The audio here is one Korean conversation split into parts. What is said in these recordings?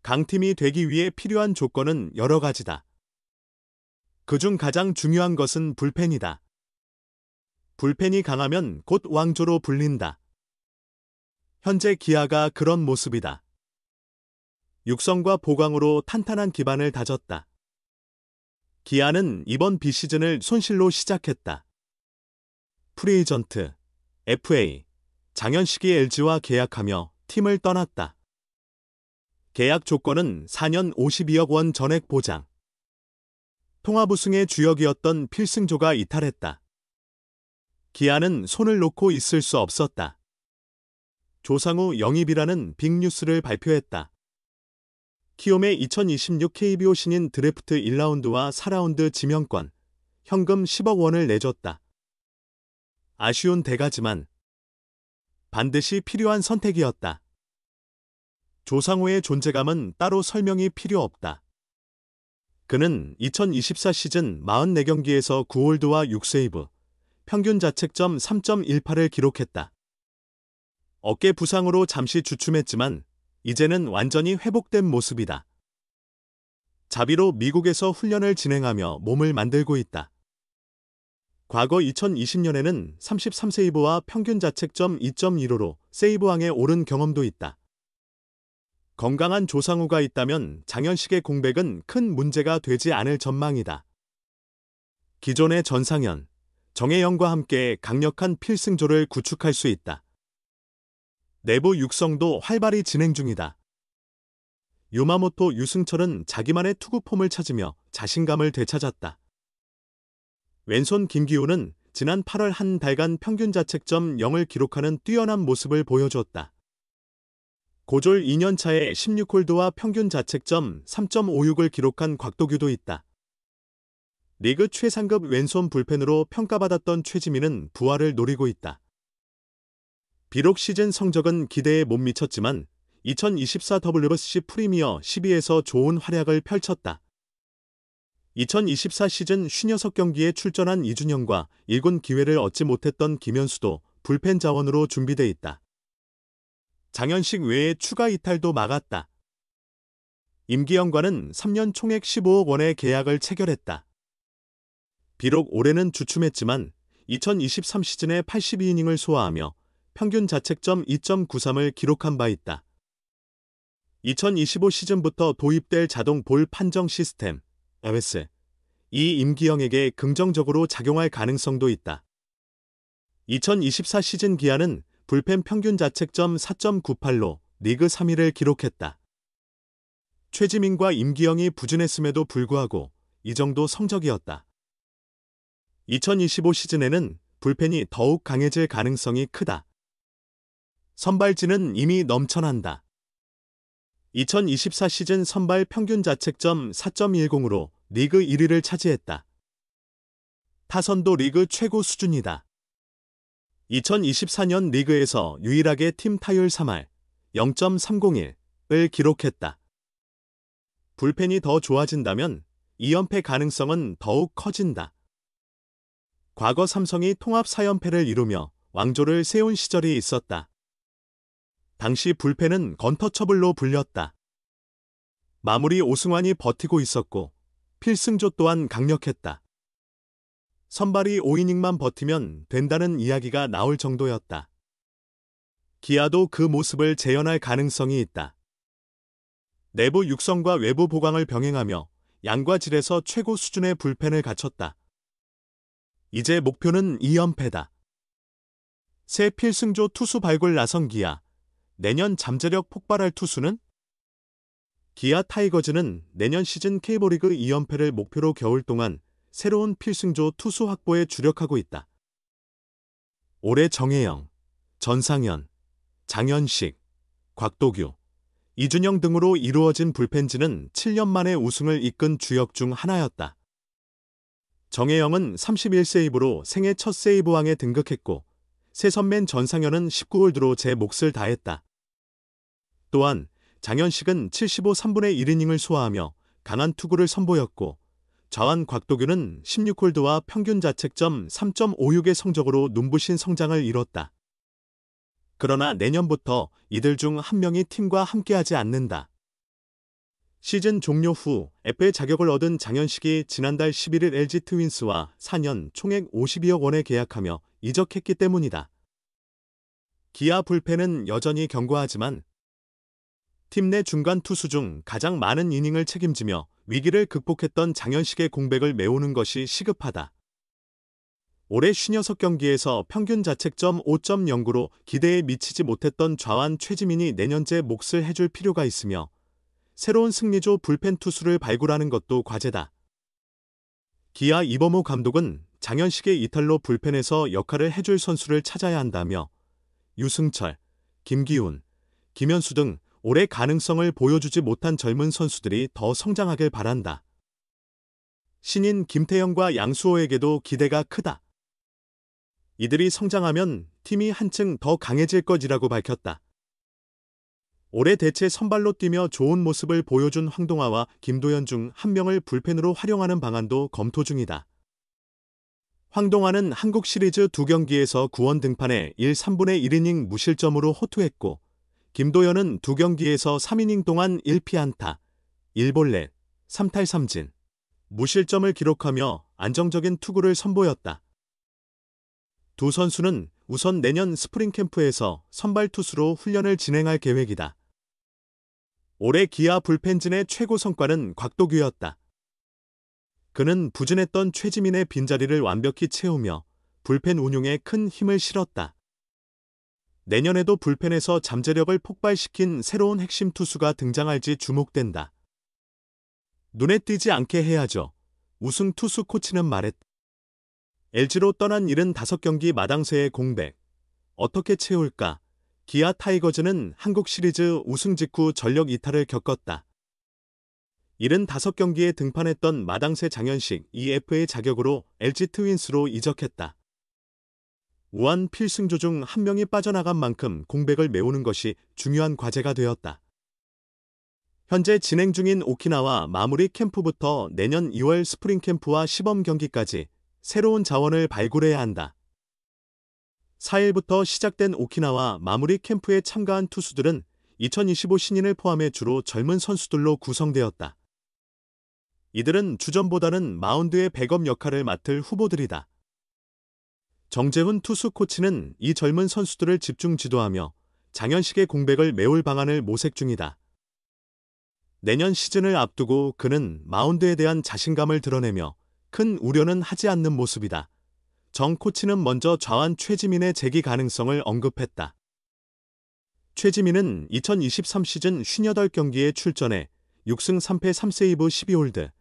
강팀이 되기 위해 필요한 조건은 여러 가지다. 그중 가장 중요한 것은 불펜이다. 불펜이 강하면 곧 왕조로 불린다. 현재 기아가 그런 모습이다. 육성과 보강으로 탄탄한 기반을 다졌다. 기아는 이번 비시즌을 손실로 시작했다. 프리에이전트, FA, 장현식이 LG와 계약하며 팀을 떠났다. 계약 조건은 4년 52억 원 전액 보장. 통합 우승의 주역이었던 필승조가 이탈했다. 기아는 손을 놓고 있을 수 없었다. 조상우 영입이라는 빅뉴스를 발표했다. 키움의 2026 KBO 신인 드래프트 1라운드와 4라운드 지명권, 현금 10억 원을 내줬다. 아쉬운 대가지만 반드시 필요한 선택이었다. 조상우의 존재감은 따로 설명이 필요 없다. 그는 2024 시즌 44경기에서 9홀드와 6세이브, 평균 자책점 3.18을 기록했다. 어깨 부상으로 잠시 주춤했지만 이제는 완전히 회복된 모습이다. 자비로 미국에서 훈련을 진행하며 몸을 만들고 있다. 과거 2020년에는 33세이브와 평균 자책점 2.15로 세이브왕에 오른 경험도 있다. 건강한 조상우가 있다면 장현식의 공백은 큰 문제가 되지 않을 전망이다. 기존의 전상현, 정혜영과 함께 강력한 필승조를 구축할 수 있다. 내부 육성도 활발히 진행 중이다. 유마모토 유승철은 자기만의 투구 폼을 찾으며 자신감을 되찾았다. 왼손 김기우는 지난 8월 한 달간 평균 자책점 0을 기록하는 뛰어난 모습을 보여줬다. 고졸 2년차에 16홀드와 평균 자책점 3.56을 기록한 곽도규도 있다. 리그 최상급 왼손 불펜으로 평가받았던 최지민은 부활을 노리고 있다. 비록 시즌 성적은 기대에 못 미쳤지만 2024 WBC 프리미어 12에서 좋은 활약을 펼쳤다. 2024 시즌 56경기에 출전한 이준영과 1군 기회를 얻지 못했던 김현수도 불펜 자원으로 준비돼 있다. 장현식 외에 추가 이탈도 막았다. 임기영과는 3년 총액 15억 원의 계약을 체결했다. 비록 올해는 주춤했지만 2023 시즌에 82이닝을 소화하며 평균 자책점 2.93을 기록한 바 있다. 2025 시즌부터 도입될 자동 볼 판정 시스템, AWS, 이 임기영에게 긍정적으로 작용할 가능성도 있다. 2024 시즌 기아는 불펜 평균 자책점 4.98로 리그 3위를 기록했다. 최지민과 임기영이 부진했음에도 불구하고 이 정도 성적이었다. 2025 시즌에는 불펜이 더욱 강해질 가능성이 크다. 선발진은 이미 넘쳐난다. 2024 시즌 선발 평균 자책점 4.10으로 리그 1위를 차지했다. 타선도 리그 최고 수준이다. 2024년 리그에서 유일하게 팀 타율 3할 0.301을 기록했다. 불펜이 더 좋아진다면 2연패 가능성은 더욱 커진다. 과거 삼성이 통합 4연패를 이루며 왕조를 세운 시절이 있었다. 당시 불펜은 건터처블로 불렸다. 마무리 오승환이 버티고 있었고 필승조 또한 강력했다. 선발이 5이닝만 버티면 된다는 이야기가 나올 정도였다. 기아도 그 모습을 재현할 가능성이 있다. 내부 육성과 외부 보강을 병행하며 양과 질에서 최고 수준의 불펜을 갖췄다. 이제 목표는 2연패다. 새 필승조 투수 발굴 나선 기아. 내년 잠재력 폭발할 투수는? 기아 타이거즈는 내년 시즌 K리그 2연패를 목표로 겨울 동안 새로운 필승조 투수 확보에 주력하고 있다. 올해 정혜영, 전상현, 장현식, 곽도규, 이준영 등으로 이루어진 불펜진은 7년 만에 우승을 이끈 주역 중 하나였다. 정혜영은 31세이브로 생애 첫 세이브왕에 등극했고 새 선맨 전상현은 19홀드로 제 몫을 다했다. 또한 장현식은 75 3분의 1이닝을 소화하며 강한 투구를 선보였고 좌완 곽도규는 16홀드와 평균 자책점 3.56의 성적으로 눈부신 성장을 이뤘다. 그러나 내년부터 이들 중 한 명이 팀과 함께하지 않는다. 시즌 종료 후 FA 자격을 얻은 장현식이 지난달 11일 LG 트윈스와 4년 총액 52억 원에 계약하며 이적했기 때문이다. 기아 불펜은 여전히 견고하지만 팀 내 중간 투수 중 가장 많은 이닝을 책임지며 위기를 극복했던 장현식의 공백을 메우는 것이 시급하다. 올해 56경기에서 평균 자책점 5.09로 기대에 미치지 못했던 좌완 최지민이 내년째 몫을 해줄 필요가 있으며 새로운 승리조 불펜 투수를 발굴하는 것도 과제다. 기아 이범호 감독은 장현식의 이탈로 불펜에서 역할을 해줄 선수를 찾아야 한다며 유승철, 김기훈, 김현수 등 올해 가능성을 보여주지 못한 젊은 선수들이 더 성장하길 바란다. 신인 김태형과 양수호에게도 기대가 크다. 이들이 성장하면 팀이 한층 더 강해질 것이라고 밝혔다. 올해 대체 선발로 뛰며 좋은 모습을 보여준 황동아와 김도현 중 한 명을 불펜으로 활용하는 방안도 검토 중이다. 황동아는 한국 시리즈 2경기에서 구원 등판해 1, 3분의 1이닝 무실점으로 호투했고 김도현은 2경기에서 3이닝 동안 1피안타, 1볼넷, 3탈3진, 무실점을 기록하며 안정적인 투구를 선보였다. 두 선수는 우선 내년 스프링 캠프에서 선발 투수로 훈련을 진행할 계획이다. 올해 기아 불펜진의 최고 성과는 곽도규였다. 그는 부진했던 최지민의 빈자리를 완벽히 채우며 불펜 운용에 큰 힘을 실었다. 내년에도 불펜에서 잠재력을 폭발시킨 새로운 핵심 투수가 등장할지 주목된다. 눈에 띄지 않게 해야죠. 우승 투수 코치는 말했다. LG로 떠난 75경기 마당새의 공백. 어떻게 채울까? 기아 타이거즈는 한국 시리즈 우승 직후 전력 이탈을 겪었다. 75경기에 등판했던 마당새 장현식 EFA 자격으로 LG 트윈스로 이적했다. 우한 필승조 중 한 명이 빠져나간 만큼 공백을 메우는 것이 중요한 과제가 되었다. 현재 진행 중인 오키나와 마무리 캠프부터 내년 2월 스프링 캠프와 시범 경기까지 새로운 자원을 발굴해야 한다. 4일부터 시작된 오키나와 마무리 캠프에 참가한 투수들은 2025 신인을 포함해 주로 젊은 선수들로 구성되었다. 이들은 주전보다는 마운드의 백업 역할을 맡을 후보들이다. 정재훈 투수 코치는 이 젊은 선수들을 집중 지도하며 장현식의 공백을 메울 방안을 모색 중이다. 내년 시즌을 앞두고 그는 마운드에 대한 자신감을 드러내며 큰 우려는 하지 않는 모습이다. 정 코치는 먼저 좌완 최지민의 재기 가능성을 언급했다. 최지민은 2023 시즌 58경기에 출전해 6승 3패 3세이브 12홀드,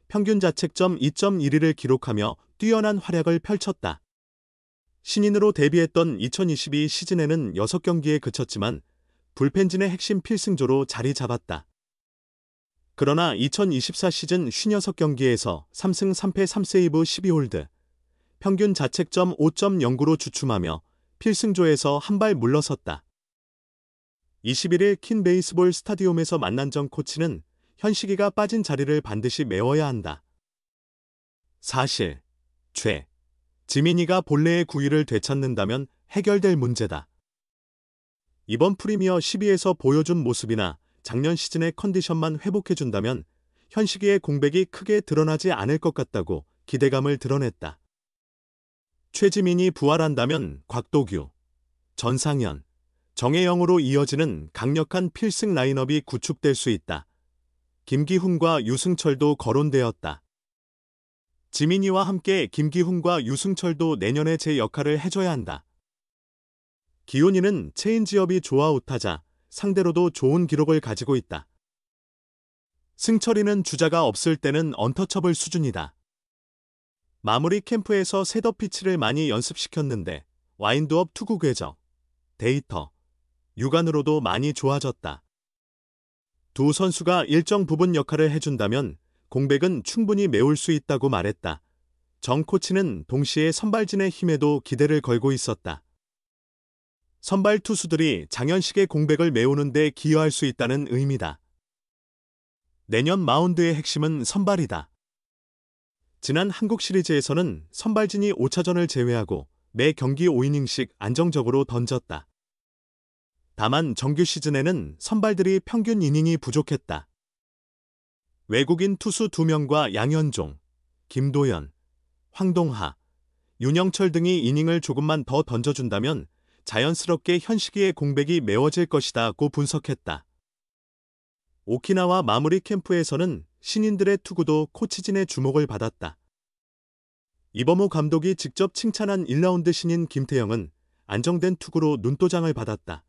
평균 자책점 2.12를 기록하며 뛰어난 활약을 펼쳤다. 신인으로 데뷔했던 2022 시즌에는 6경기에 그쳤지만 불펜진의 핵심 필승조로 자리 잡았다. 그러나 2024 시즌 56경기에서 3승 3패 3세이브 12홀드, 평균 자책점 5.09로 주춤하며 필승조에서 한 발 물러섰다. 21일 킨 베이스볼 스타디움에서 만난 정 코치는 현식이가 빠진 자리를 반드시 메워야 한다. 사실, 지민이가 본래의 구위를 되찾는다면 해결될 문제다. 이번 프리미어 12에서 보여준 모습이나 작년 시즌의 컨디션만 회복해준다면 현식이의 공백이 크게 드러나지 않을 것 같다고 기대감을 드러냈다. 최지민이 부활한다면 곽도규, 전상현, 정혜영으로 이어지는 강력한 필승 라인업이 구축될 수 있다. 김기훈과 유승철도 거론되었다. 지민이와 함께 김기훈과 유승철도 내년에 제 역할을 해줘야 한다. 기훈이는 체인지업이 좋아웃하자 상대로도 좋은 기록을 가지고 있다. 승철이는 주자가 없을 때는 언터처블 수준이다. 마무리 캠프에서 셋업 피치를 많이 연습시켰는데 와인드업 투구 궤적, 데이터, 육안으로도 많이 좋아졌다. 두 선수가 일정 부분 역할을 해준다면 공백은 충분히 메울 수 있다고 말했다. 정 코치는 동시에 선발진의 힘에도 기대를 걸고 있었다. 선발 투수들이 장현식의 공백을 메우는 데 기여할 수 있다는 의미다. 내년 마운드의 핵심은 선발이다. 지난 한국 시리즈에서는 선발진이 5차전을 제외하고 매 경기 5이닝씩 안정적으로 던졌다. 다만 정규 시즌에는 선발들이 평균 이닝이 부족했다. 외국인 투수 2명과 양현종, 김도현, 황동하, 윤영철 등이 이닝을 조금만 더 던져준다면 자연스럽게 현식이의 공백이 메워질 것이다고 분석했다. 오키나와 마무리 캠프에서는 신인들의 투구도 코치진의 주목을 받았다. 이범호 감독이 직접 칭찬한 1라운드 신인 김태형은 안정된 투구로 눈도장을 받았다.